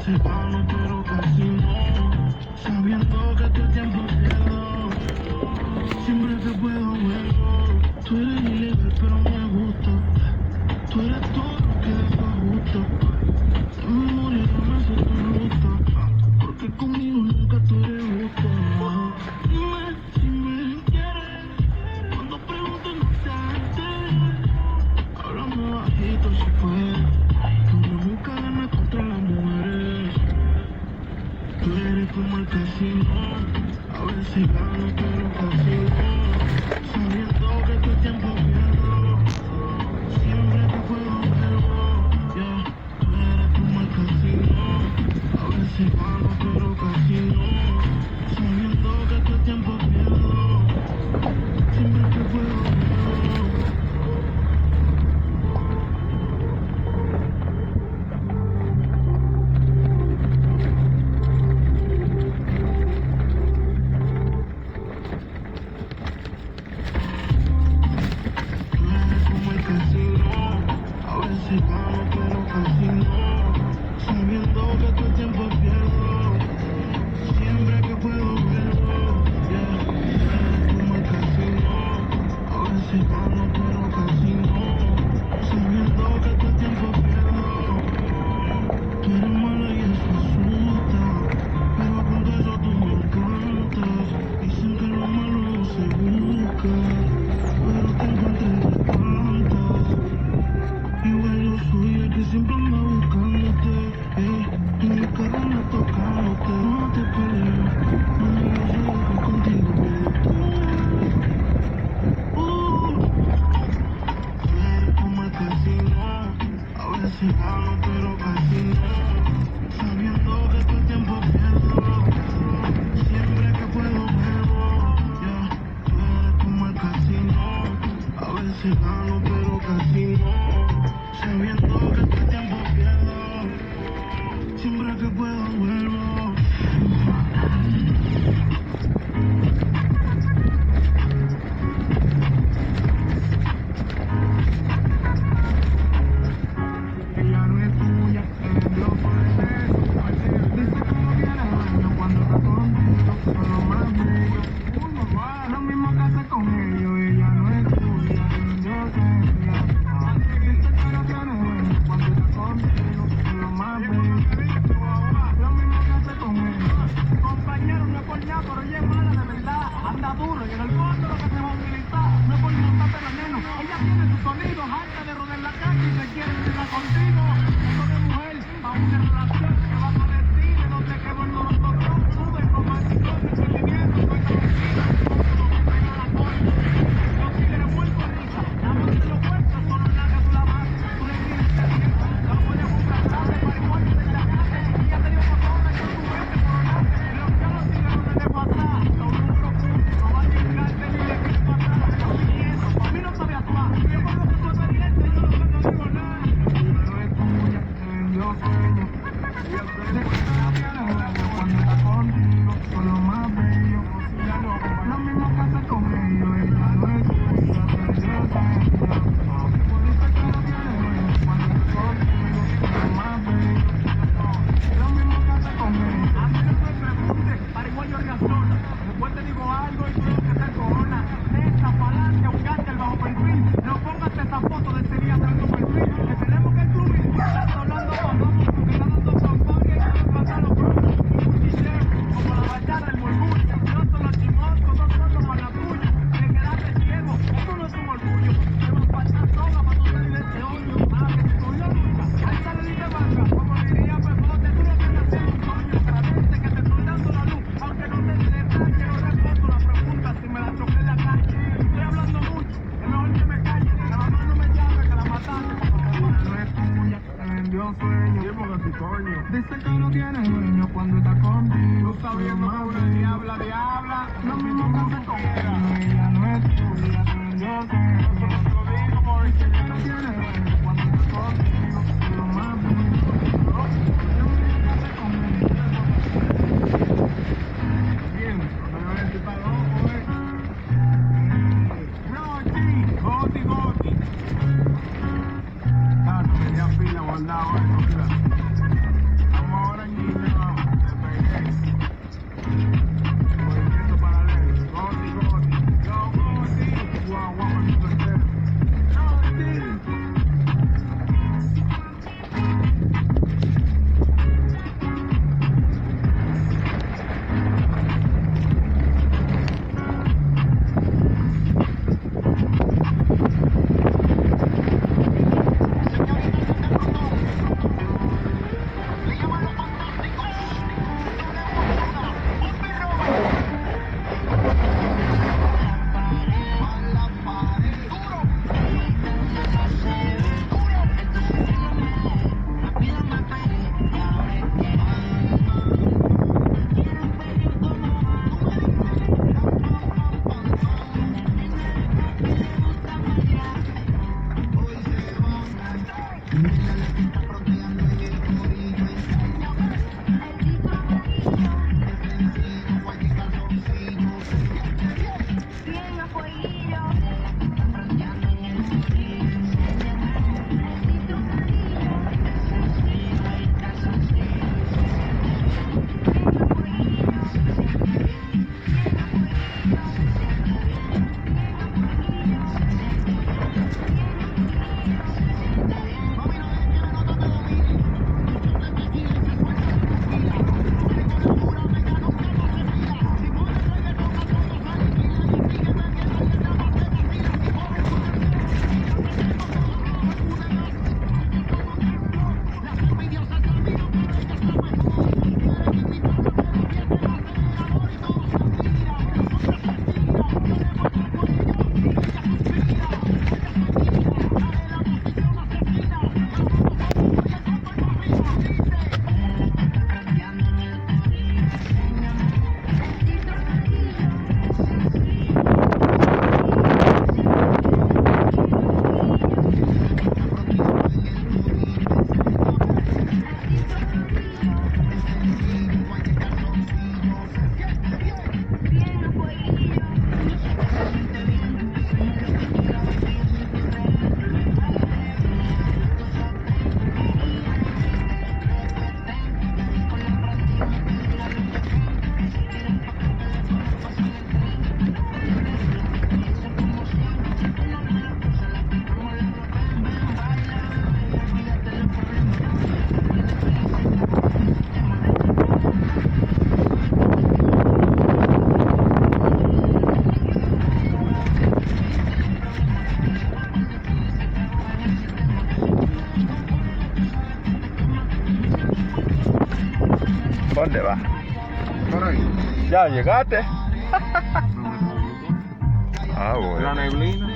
veces gano, pero casi no. Sabiendo que todo el tiempo pierdo. Siempre que puedo vuelvo. Tú eres ilegal, pero me gusta. Tú eres todo lo que dejo justo. De memoria dame si tú ruta. Porque conmigo nunca tú eres justo. Dime si me quieres. Cuando pregunto no te enteres. Háblame bajito si puedes. Uno nunca gana contra las mujeres. Tú eres como el casino. A veces gano pero casi no. Sabiendo que todo el tiempo pierdo. Siempre que puedo vuelvo. Yeah. Tú eres como el casino. A veces gano pero casi no. Sabiendo que todo el tiempo pierdo. Siempre que puedo vuelvo. Como el casino, a veces gano pero casi no. Sabiendo que todo el tiempo pierdo. Siempre que puedo vuelvo. Yeah. Como el casino, a veces gano pero casi no. Sabiendo que todo el tiempo pierdo. Tú eres mala y eso asusta. Pero con todo eso tú me encantas. Dicen que lo malo no se busca. Pero te encontré entre tantas. Igual yo soy el que siempre anda buscándote. En mi carro anda tocándote. No te pelees, mami, yo soy el que contigo vive todo. Tú eres como el casino. A veces gano pero casi no. Sabiendo que todo el tiempo pierdo. Siempre que puedo vuelvo. Yeah. Tú eres como el casino. A veces gano pero casi no. Sabiendo que todo el tiempo pierdo. Siempre que puedo vuelvo. Ella no es tuya, eres Dios por eso. Dice que no tiene dueño cuando está contigo. Son lo más bello. Lo mismo que hace con ellos. Ella no es tuya, eres Dios por eso. Dice que no tiene dueño cuando está contigo. Son lo más bello. Lo mismo que hace con ellos. Compañero, no es por nada, pero ella es mala de verdad. Anda duro y en el fondo lo que se va a utilizar no es por montarte veneno. Ella tiene sus sonidos, harta de rodar la calle y se quiere estar contigo. Eso de mujer, a una relación que va a decir de donde quedó el nosotros. Sube con maldición, entendimiento, no es mentira. Como que pega la corte. Los tigres muy corrija. La voz de los puestos son los que tú la vas. Tú le tienes que decir, la voy a buscar tarde para igual que te la casa. Y ya te dio pasada que tú ves que coronaste. Y los que los tigres no te pasar. Los números puntos, no va a llegarte ni de que pasar. Yo pienso, para mí no sabe actuar. Yo con lo que tu experiencia, yo lo que no digo nada. No es tuya, eres Dios sueño. De que no tiene dueño cuando está contigo. Son lo más bello. Lo mismo que hace con ellos. Ella no es tuya, eres Dios sueño. Dice que no tiene dueño cuando está contigo. Son lo más bello. Lo mismo que hace con ellos. A mí no me preguntes, para igual yo reacciono. Después te digo algo y tú lo que te corona. Esta pa'lante, buscarte el bajo perfil. No pongas esa foto de ese día tras tu perfil. Que tenemos que incluir. Estás hablando con vamos, porque está dando campaña y quieren pasar los promos. Y siempre, como la bachata, el murmullo. No son los chimosos, no son los malatuños. Te quedaste ciego, eso no es un orgullo. Te vas a pasar sola para tu salir de ese hoyo. Ah, que te cogió lucha. Ahí sale y te banca. Como diría Pepote, tú lo que estás haciendo un coño. Agradece que te estoy dando la luz. Aunque no te dé detalle, no respondo la pregunta si me la choqué en la calle. Estoy hablando mucho, es mejor que me calle. Que la mamá no me llame, que la mataste. No es tuya, te vendió sueño. Dice que no tiene dueño cuando está contigo. Tú sabiendo que una diabla. Lo mismo que hace con ella. Ella no es tuya, te vendió sueño. Dice que no tiene dueño cuando está contigo. Lo más bello. Lo mismo que hace con ella. Bien, cuando yo le está loco, Goti. Ah, no me dio pila guardado, mira. Vamos ahora en ¿Dónde va? Por ahí. ¿Ya llegaste? No me preocupo. Ah, bueno. La neblina.